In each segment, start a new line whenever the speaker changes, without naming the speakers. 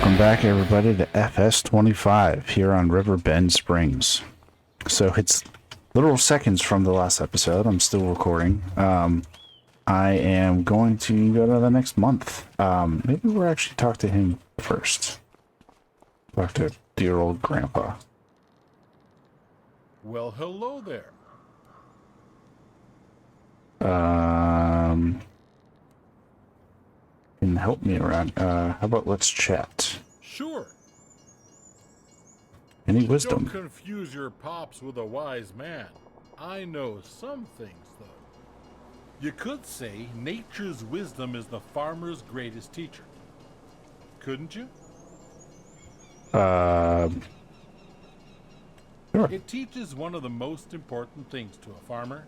Welcome back, everybody, to FS25 here on Riverbend Springs. So it's literal seconds from the last episode. I'm still recording. I am going to go to the next month. Maybe we'll actually talk to him first. Talk to dear old grandpa.
Well, hello there.
Can help me around. How about let's chat?
Sure.
Any wisdom?
Don't confuse your pops with a wise man. I know some things, though. You could say nature's wisdom is the farmer's greatest teacher. Couldn't you?
Sure.
It teaches one of the most important things to a farmer: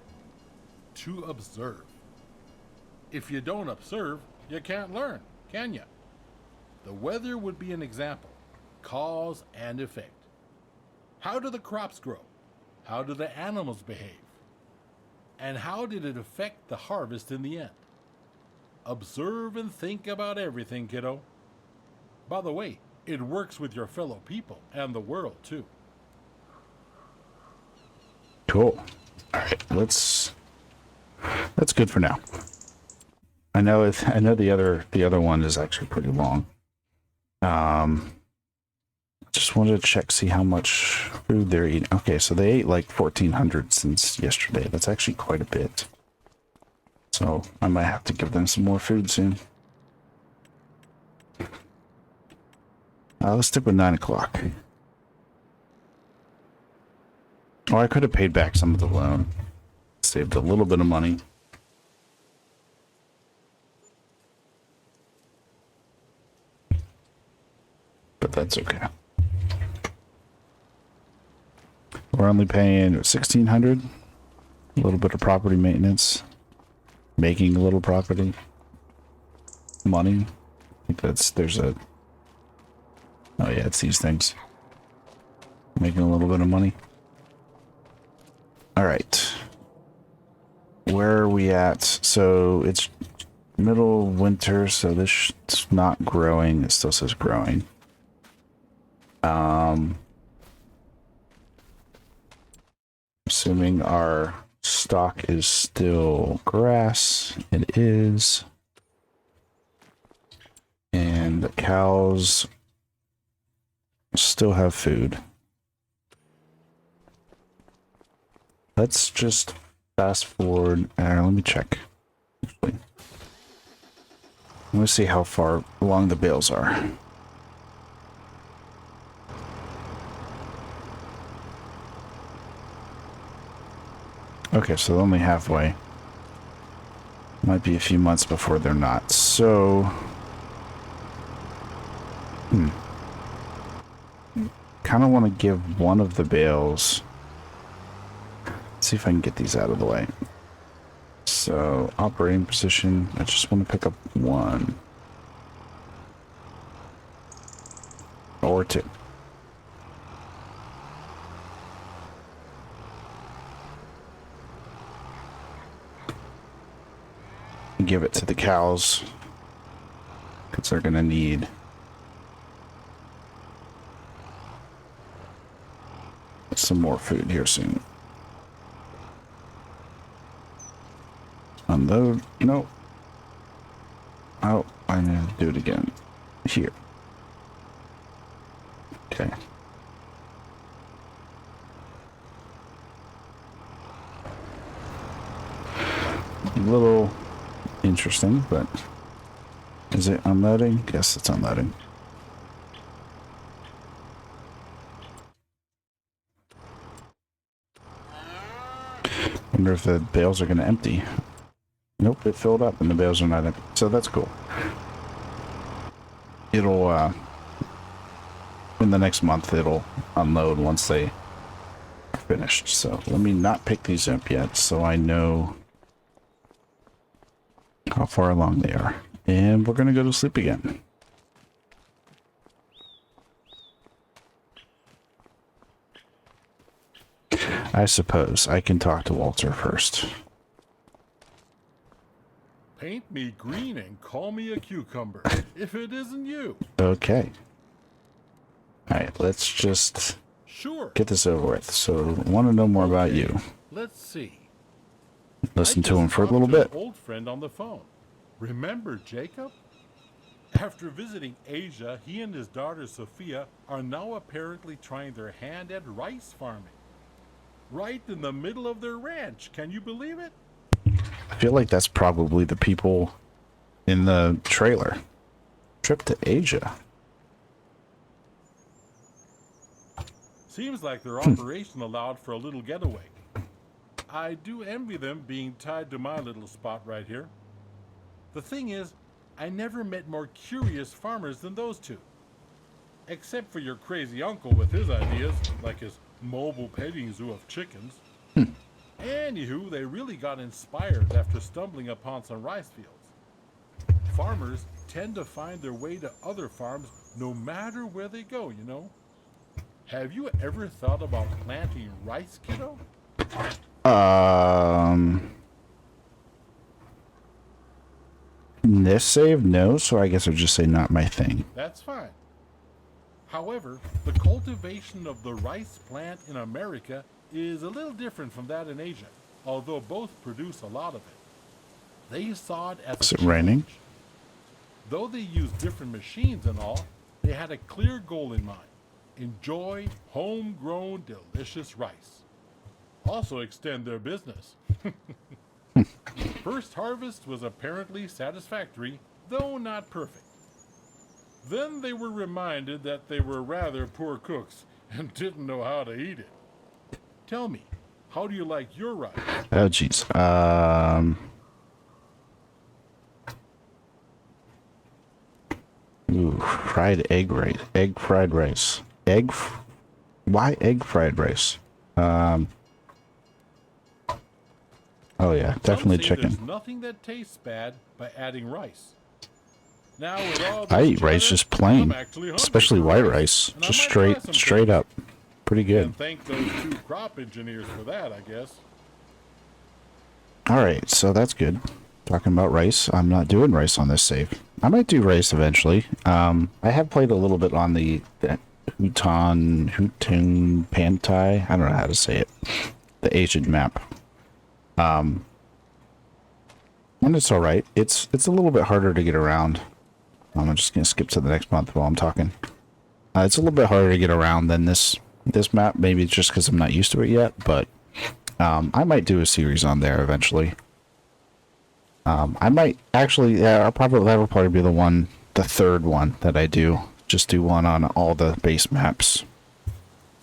to observe. If you don't observe, you can't learn, can you? The weather would be an example. Cause and effect. How do the crops grow? How do the animals behave? And how did it affect the harvest in the end? Observe and think about everything, kiddo. By the way, it works with your fellow people and the world, too.
Cool. All right, that's good for now. I know the other one is actually pretty long. Just wanted to check, see how much food they're eating. Okay, so they ate like 1,400 since yesterday. That's actually quite a bit. So I might have to give them some more food soon. Let's stick with 9 o'clock. Oh, I could have paid back some of the loan. Saved a little bit of money. But that's okay. We're only paying 1,600. A little bit of property maintenance. Making a little property. Money. I think there's a... Oh yeah, it's these things. Making a little bit of money. Alright. Where are we at? So it's middle of winter, so this is not growing. It still says growing. Assuming our stock is still grass. It is. And the cows still have food. Let's just fast forward. Let me check. Actually, let me see how far along the bales are. Okay, so they're only halfway. Might be a few months before they're not. So, kind of want to give one of the bales. Let's see if I can get these out of the way. So, operating position. I just want to pick up one. Or two. Give it to the cows. Because they're going to need... some more food here soon. Unload. Nope. Oh, I need to do it again. Here. Okay. A little interesting, but is it unloading? Yes, it's unloading. Wonder if the bales are going to empty. Nope, it filled up and the bales are not empty. So that's cool. It'll, in the next month, it'll unload once they are finished. So let me not pick these up yet so I know how far along they are. And we're going to go to sleep again. I suppose I can talk to Walter first.
Paint me green and call me a cucumber, if it isn't you.
Okay. Alright, let's just
Sure.
get this over with. So, want to know more about you.
Let's see.
Listen
I
to him
just
for a
talked
little
to an
bit.
old friend on the phone. Remember Jacob? After visiting Asia, he and his daughter Sophia are now apparently trying their hand at rice farming. Right in the middle of their ranch. Can you believe it?
I feel like that's probably the people in the trailer. Trip to Asia.
Seems like their operation allowed for a little getaway. I do envy them being tied to my little spot right here. The thing is, I never met more curious farmers than those two. Except for your crazy uncle with his ideas, like his mobile petting zoo of chickens. Anywho, they really got inspired after stumbling upon some rice fields. Farmers tend to find their way to other farms no matter where they go, you know? Have you ever thought about planting rice, kiddo?
This save, no, so I guess I'll just say not my thing.
That's fine. However, the cultivation of the rice plant in America is a little different from that in Asia, although both produce a lot of it. They saw it as
Is
a
it raining?
challenge. Though they used different machines and all, they had a clear goal in mind. Enjoy homegrown delicious rice. Also extend their business. First harvest was apparently satisfactory, though not perfect. Then they were reminded that they were rather poor cooks and didn't know how to eat it. Tell me, how do you like your rice?
Oh, jeez. Ooh, fried egg rice. Egg fried rice. Why egg fried rice? Oh yeah, definitely
Some say
chicken.
There's nothing that tastes bad by adding rice. Now with all this
I eat rice
chatter,
just plain,
I'm actually hungry
especially
for
white rice.
and I
Just
might try some
straight
today.
up. Pretty good.
And thank those two crop engineers for that, I guess.
Alright, so that's good. Talking about rice. I'm not doing rice on this save. I might do rice eventually. I have played a little bit on the Hutun Pantai. I don't know how to say it. The Asian map. And it's alright. It's a little bit harder to get around. I'm just gonna skip to the next month while I'm talking. It's a little bit harder to get around than this map. Maybe it's just because I'm not used to it yet, but I might do a series on there eventually. I might actually, that'll probably be the third one that I do. Just do one on all the base maps.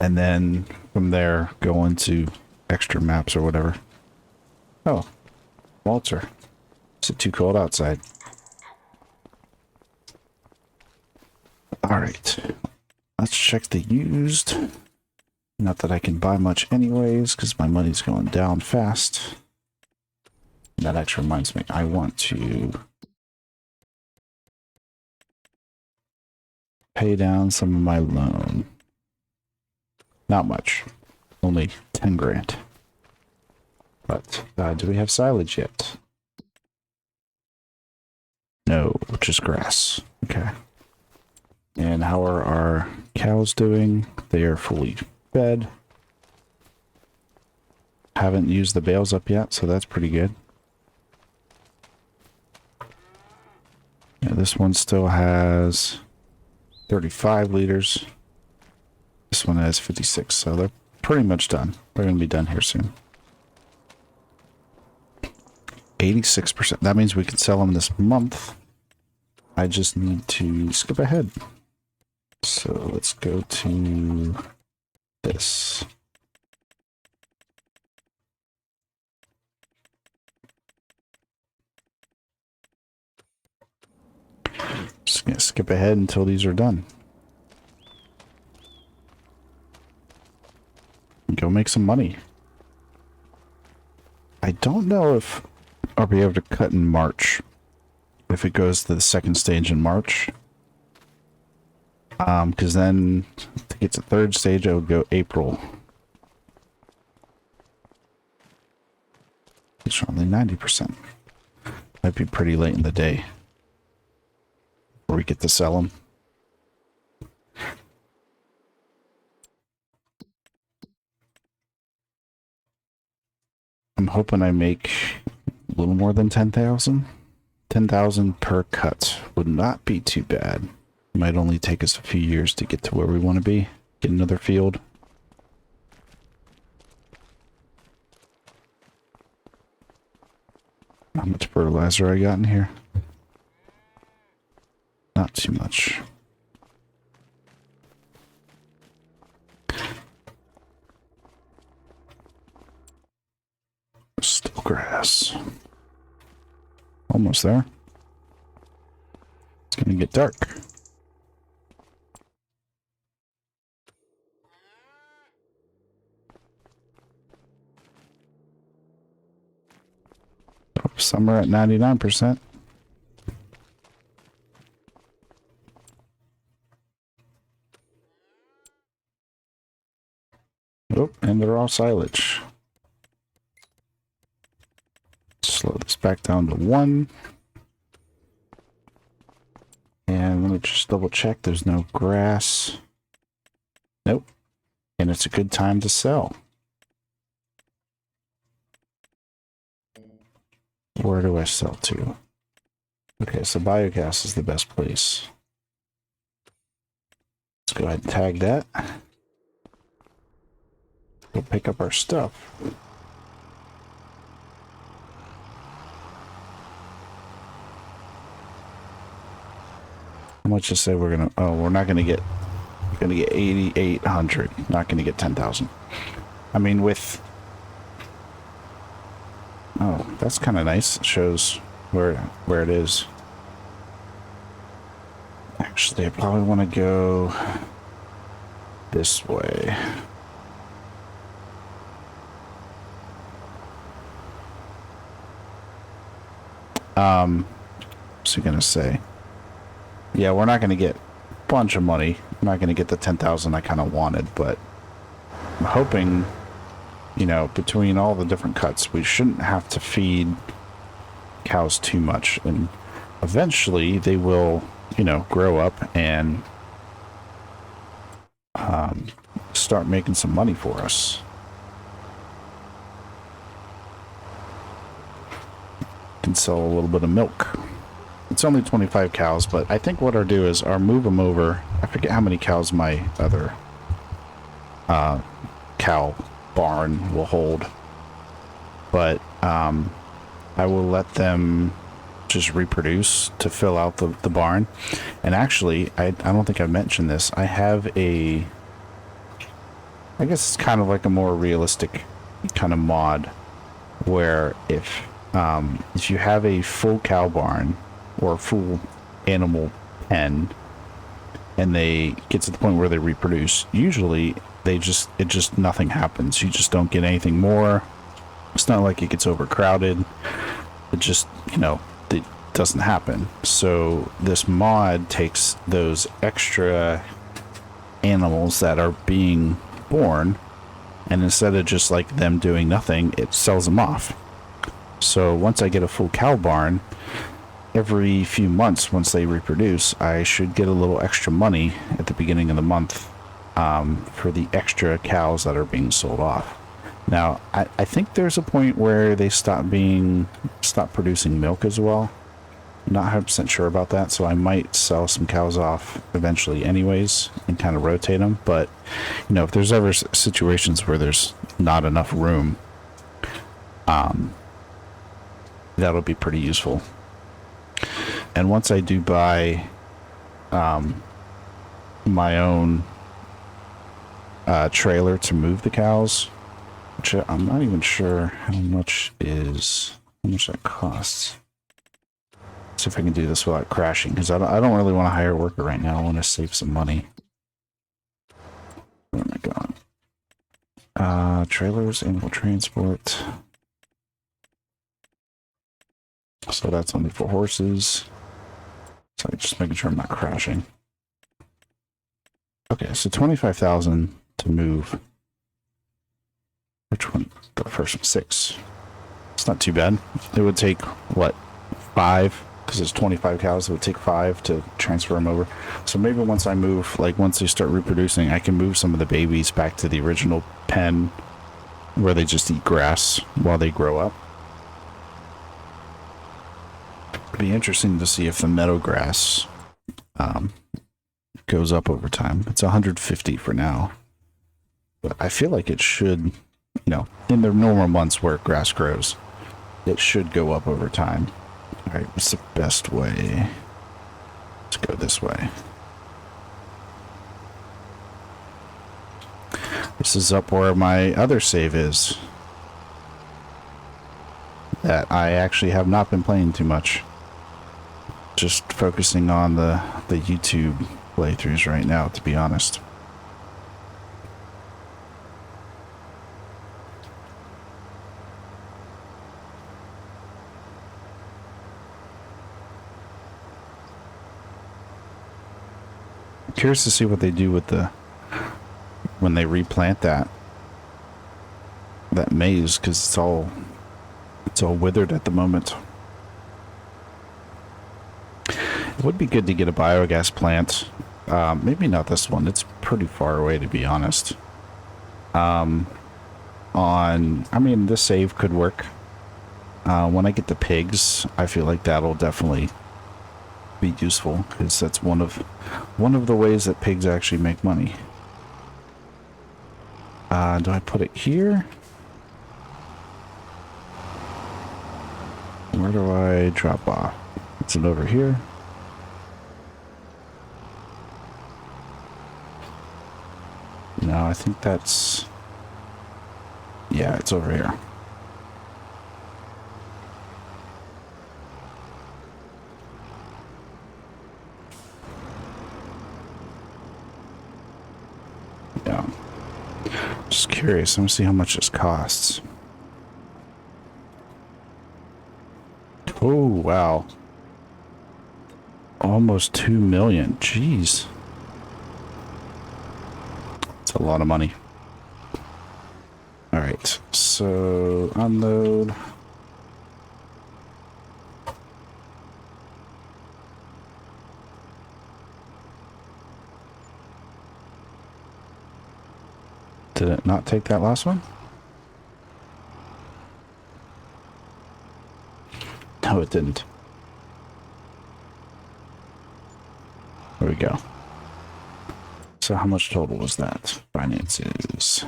And then from there, go into extra maps or whatever. Oh, Walter. Is it too cold outside? Alright. Let's check the used. Not that I can buy much anyways, because my money's going down fast. That actually reminds me, I want to pay down some of my loan. Not much. Only 10 grand. But, do we have silage yet? No, just grass. Okay. And how are our cows doing? They are fully fed. Haven't used the bales up yet, so that's pretty good. Yeah, this one still has 35 liters. This one has 56, so they're pretty much done. They're going to be done here soon. 86%. That means we can sell them this month. I just need to skip ahead. So let's go to this. Just gonna skip ahead until these are done. Go make some money. I don't know if I'll be able to cut in March. If it goes to the second stage in March. Because then to get to third stage, I would go April. It's only 90%. Might be pretty late in the day. Before we get to sell them. I'm hoping I make a little more than 10,000. 10,000 per cut would not be too bad. Might only take us a few years to get to where we want to be. Get another field. How much fertilizer I got in here? Not too much. Still grass. Almost there. It's gonna get dark. Somewhere at 99%. Oh, and they're all silage. Slow this back down to 1. And let me just double check there's no grass. Nope. And it's a good time to sell. Where do I sell to? Okay, so biogas is the best place. Let's go ahead and tag that. Go pick up our stuff. How much to say we're gonna? Oh, we're not gonna get. We're gonna get 8,800. Not gonna get 10,000. I mean, with. Oh, that's kind of nice. It shows where it is. Actually, I probably want to go this way. What's he gonna say? Yeah, we're not gonna get a bunch of money. I'm not gonna get the 10,000 I kind of wanted, but I'm hoping, you know, between all the different cuts, we shouldn't have to feed cows too much, and eventually they will, you know, grow up and start making some money for us. Can sell a little bit of milk. It's only 25 cows, but I think what I'll do is I'll move them over. I forget how many cows my other cow barn will hold, but I will let them just reproduce to fill out the barn. And actually, I don't think I mentioned this. I have a, I guess it's kind of like a more realistic kind of mod where if you have a full cow barn or a full animal pen and they get to the point where they reproduce, usually it just nothing happens. You just don't get anything more. It's not like it gets overcrowded. It just, you know, it doesn't happen. So this mod takes those extra animals that are being born, and instead of just like them doing nothing, it sells them off. So once I get a full cow barn, every few months, once they reproduce, I should get a little extra money at the beginning of the month for the extra cows that are being sold off. Now, I think there's a point where they stop producing milk as well. I'm not 100% sure about that, so I might sell some cows off eventually anyways and kind of rotate them. But, you know, if there's ever situations where there's not enough room, that'll be pretty useful. And once I do buy my own trailer to move the cows, which I'm not even sure how much that costs. See if I can do this without crashing, because I don't really want to hire a worker right now. I want to save some money. Where am I going? Trailers, animal transport. So that's only for horses. So just making sure I'm not crashing. Okay, so 25,000 to move. Which one? The first one, 6. It's not too bad. It would take, what, 5? Because there's 25 cows, it would take 5 to transfer them over. So maybe once I move, like once they start reproducing, I can move some of the babies back to the original pen where they just eat grass while they grow up. It'd be interesting to see if the meadow grass goes up over time. It's 150 for now, but I feel like it should, in the normal months where grass grows, it should go up over time. All right, what's the best way? Let's go this way. This is up where my other save is, that I actually have not been playing too much. Just focusing on the YouTube playthroughs right now, to be honest. I'm curious to see what they do with when they replant that maize, because it's all withered at the moment. It would be good to get a biogas plant. Maybe not this one. It's pretty far away, to be honest. This save could work. When I get the pigs, I feel like that'll definitely be useful, because that's one of the ways that pigs actually make money. Do I put it here? Where do I drop off? Is it over here? No, I think that's... Yeah, it's over here. Yeah. Just curious. Let me see how much this costs. Oh, wow. Almost 2 million. Jeez. That's a lot of money. Alright, so unload. Did it not take that last one? No, it didn't. There we go. So how much total was that? Finances.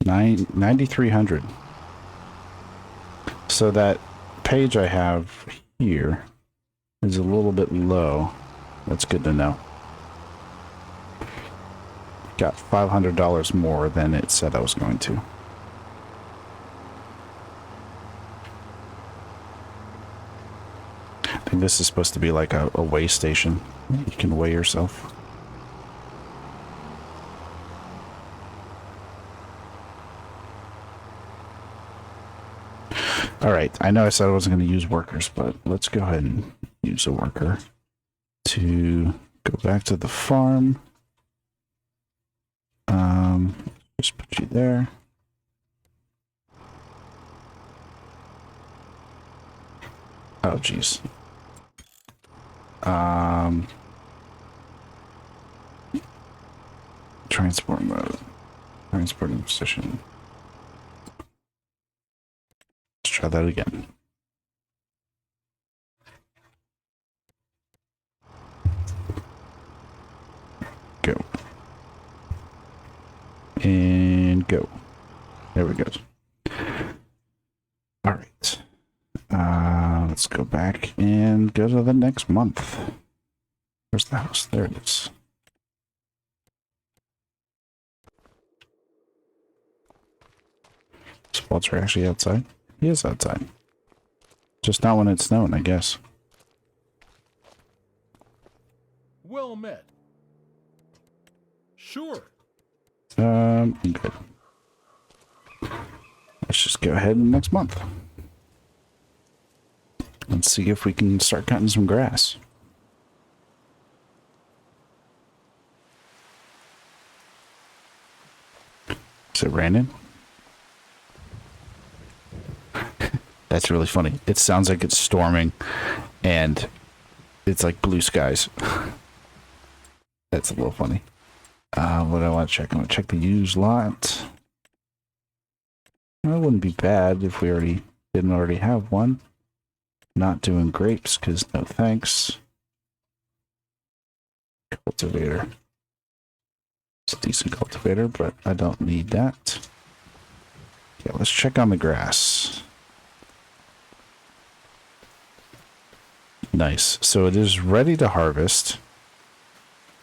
9,300. So that page I have here is a little bit low. That's good to know. Got $500 more than it said I was going to. I think this is supposed to be like a weigh station. You can weigh yourself. Alright, I know I said I wasn't going to use workers, but let's go ahead and use a worker to go back to the farm. Just put you there. Oh, geez. Transport mode. Transporting position. Let's try that again. Go. And go. There we go. All right. Let's go back and go to the next month. Where's the house? There it is. Spots are actually outside. He is outside. Just not when it's snowing, I guess.
Well met. Sure.
Good. Let's just go ahead and next month. Let's see if we can start cutting some grass. Is it raining? That's really funny. It sounds like it's storming and it's like blue skies. That's a little funny. What do I want to check? I want to check the used lot. That wouldn't be bad if we didn't already have one. Not doing grapes, because no thanks. Cultivator. It's a decent cultivator, but I don't need that. Okay, let's check on the grass. Nice. So it is ready to harvest.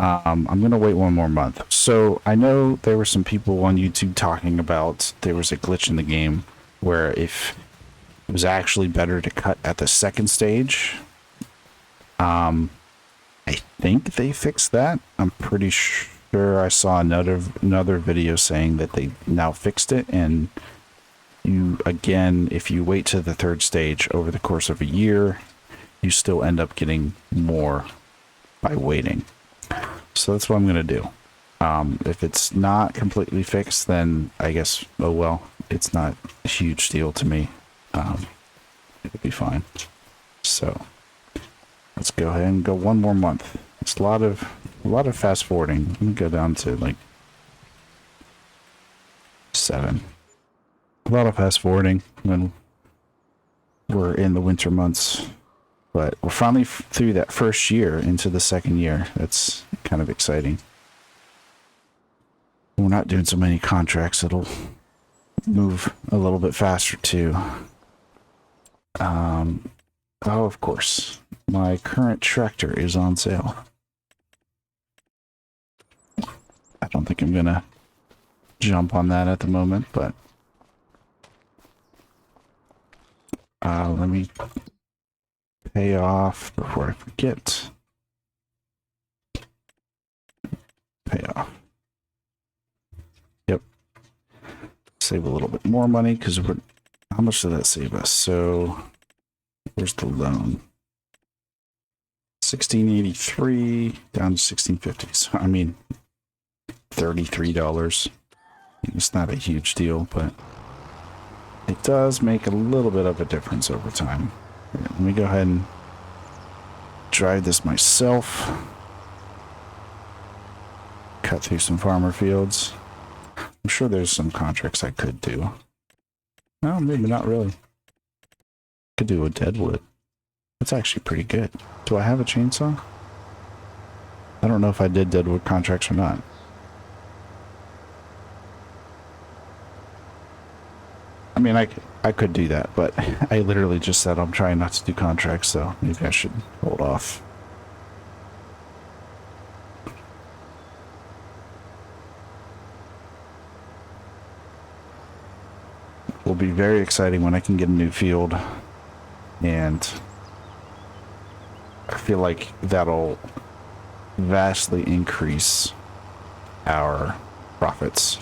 I'm going to wait one more month. So I know there were some people on YouTube talking about there was a glitch in the game where if it was actually better to cut at the second stage. I think they fixed that. I'm pretty sure I saw another video saying that they now fixed it, and if you wait to the third stage over the course of a year, you still end up getting more by waiting. So that's what I'm going to do. If it's not completely fixed, then I guess, oh well, it's not a huge deal to me. It'll be fine. So let's go ahead and go one more month. It's a lot of fast forwarding. Let me go down to like 7. A lot of fast forwarding when we're in the winter months. But we're finally through that first year into the second year. That's kind of exciting. We're not doing so many contracts. It'll move a little bit faster too. Oh, of course. My current tractor is on sale. I don't think I'm gonna jump on that at the moment, but let me pay off before I forget. Pay off. Yep. Save a little bit more money because how much did that save us? So where's the loan? 1683 down to 1650. So I mean $33. It's not a huge deal, but it does make a little bit of a difference over time. Let me go ahead and drive this myself. Cut through some farmer fields. I'm sure there's some contracts I could do. Well, maybe not really. Could do a deadwood. That's actually pretty good. Do I have a chainsaw? I don't know if I did deadwood contracts or not. I mean, I could do that, but I literally just said I'm trying not to do contracts, so maybe I should hold off. Will be very exciting when I can get a new field, and I feel like that'll vastly increase our profits.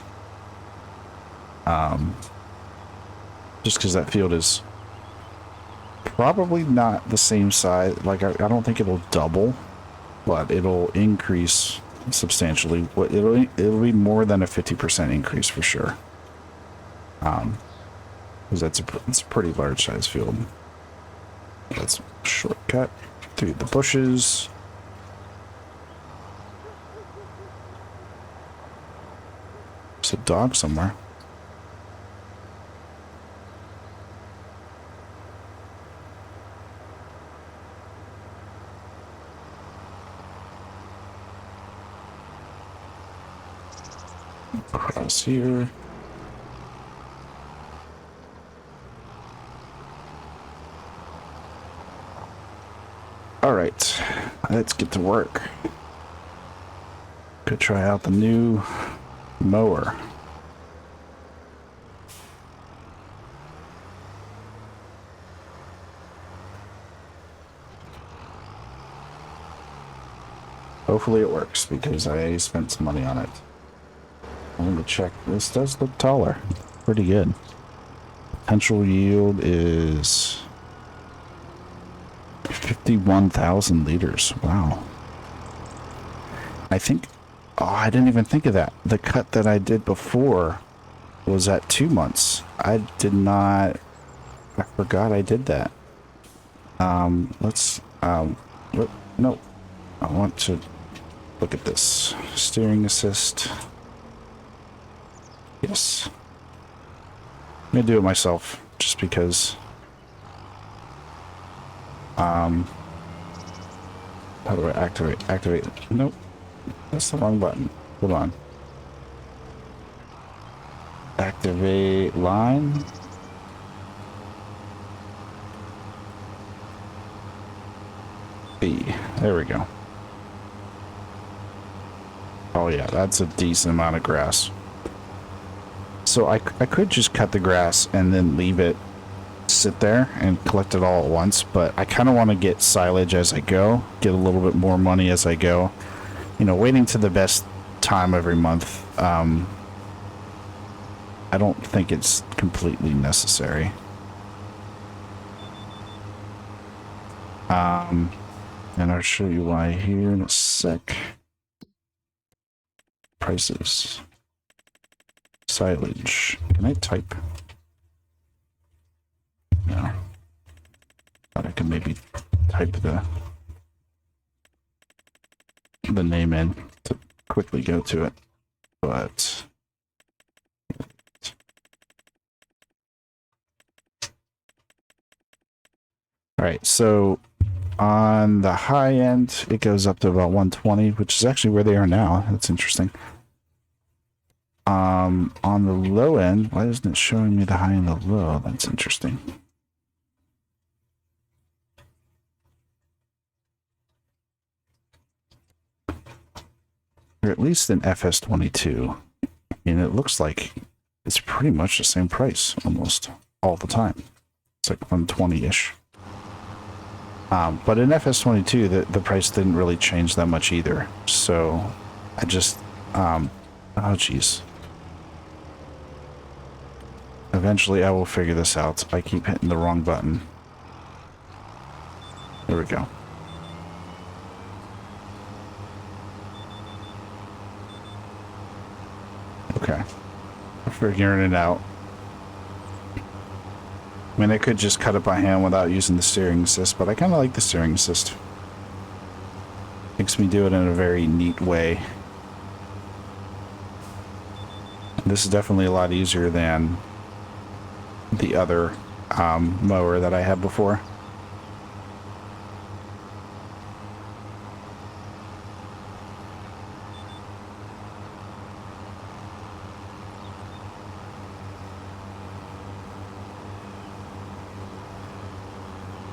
Just because that field is probably not the same size. Like I don't think it'll double, but it'll increase substantially. It'll be more than a 50% increase for sure. Because it's a pretty large size field. Let's shortcut through the bushes. There's a dog somewhere. Across here. All right, let's get to work. Go try out the new mower. Hopefully it works because I spent some money on it. I'm going to check. This does look taller. Pretty good. Potential yield is 51,000 liters. Wow. I think, oh, I didn't even think of that. The cut that I did before was at 2 months. I forgot I did that. No, I want to look at this. Steering assist. Yes. I'm gonna do it myself just because. How do I activate? Activate. Nope. That's the wrong button. Hold on. Activate line. B. There we go. Oh yeah, that's a decent amount of grass. So I could just cut the grass and then leave it sit there and collect it all at once, but I kind of want to get silage as I go, get a little bit more money as I go. You know, waiting to the best time every month, I don't think it's completely necessary. And I'll show you why here in a sec. Prices. Silage. Can I type? No. Thought I could maybe type the name in to quickly go to it, but all right. So on the high end, it goes up to about 120, which is actually where they are now. That's interesting. On the low end, why isn't it showing me the high and the low? That's interesting. Or at least in FS22. And it looks like it's pretty much the same price almost all the time. It's like 120-ish. But in FS22, the price didn't really change that much either. So I just, oh geez. Eventually I will figure this out. I keep hitting the wrong button. There we go. Okay. I'm figuring it out. I mean, I could just cut it by hand without using the steering assist, but I kind of like the steering assist. Makes me do it in a very neat way. This is definitely a lot easier than the other mower that I had before.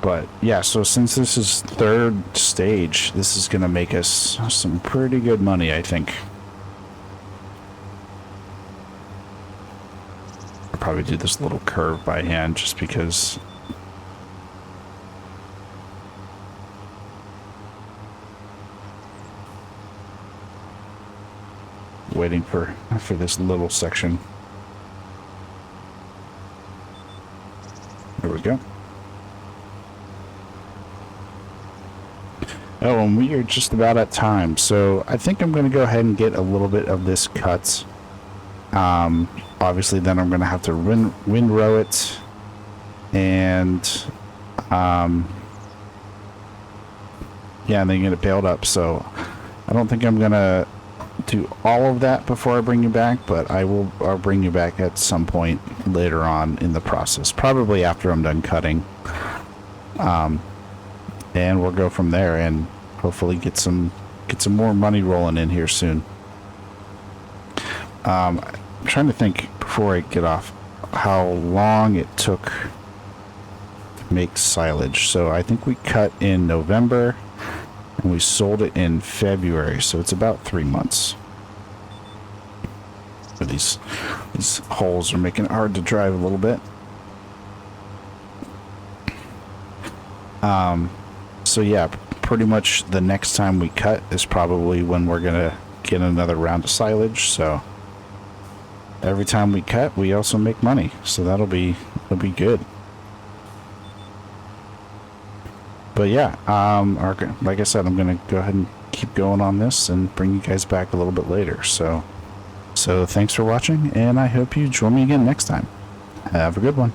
But yeah, so since this is third stage, this is going to make us some pretty good money, I think. I'll probably do this little curve by hand just because. Waiting for this little section. There we go. Oh, and we are just about at time, so I think I'm going to go ahead and get a little bit of this cut. Obviously, then I'm going to have to windrow it, and yeah, and then get it baled up. So I don't think I'm going to do all of that before I bring you back, but I'll bring you back at some point later on in the process, probably after I'm done cutting. And we'll go from there and hopefully get some more money rolling in here soon. I'm trying to think before I get off how long it took to make silage. So I think we cut in November and we sold it in February, so it's about 3 months. But these holes are making it hard to drive a little bit. So yeah, pretty much the next time we cut is probably when we're gonna get another round of silage. So every time we cut, we also make money. So that'll be good. But yeah, like I said, I'm gonna go ahead and keep going on this and bring you guys back a little bit later. So thanks for watching, and I hope you join me again next time. Have a good one.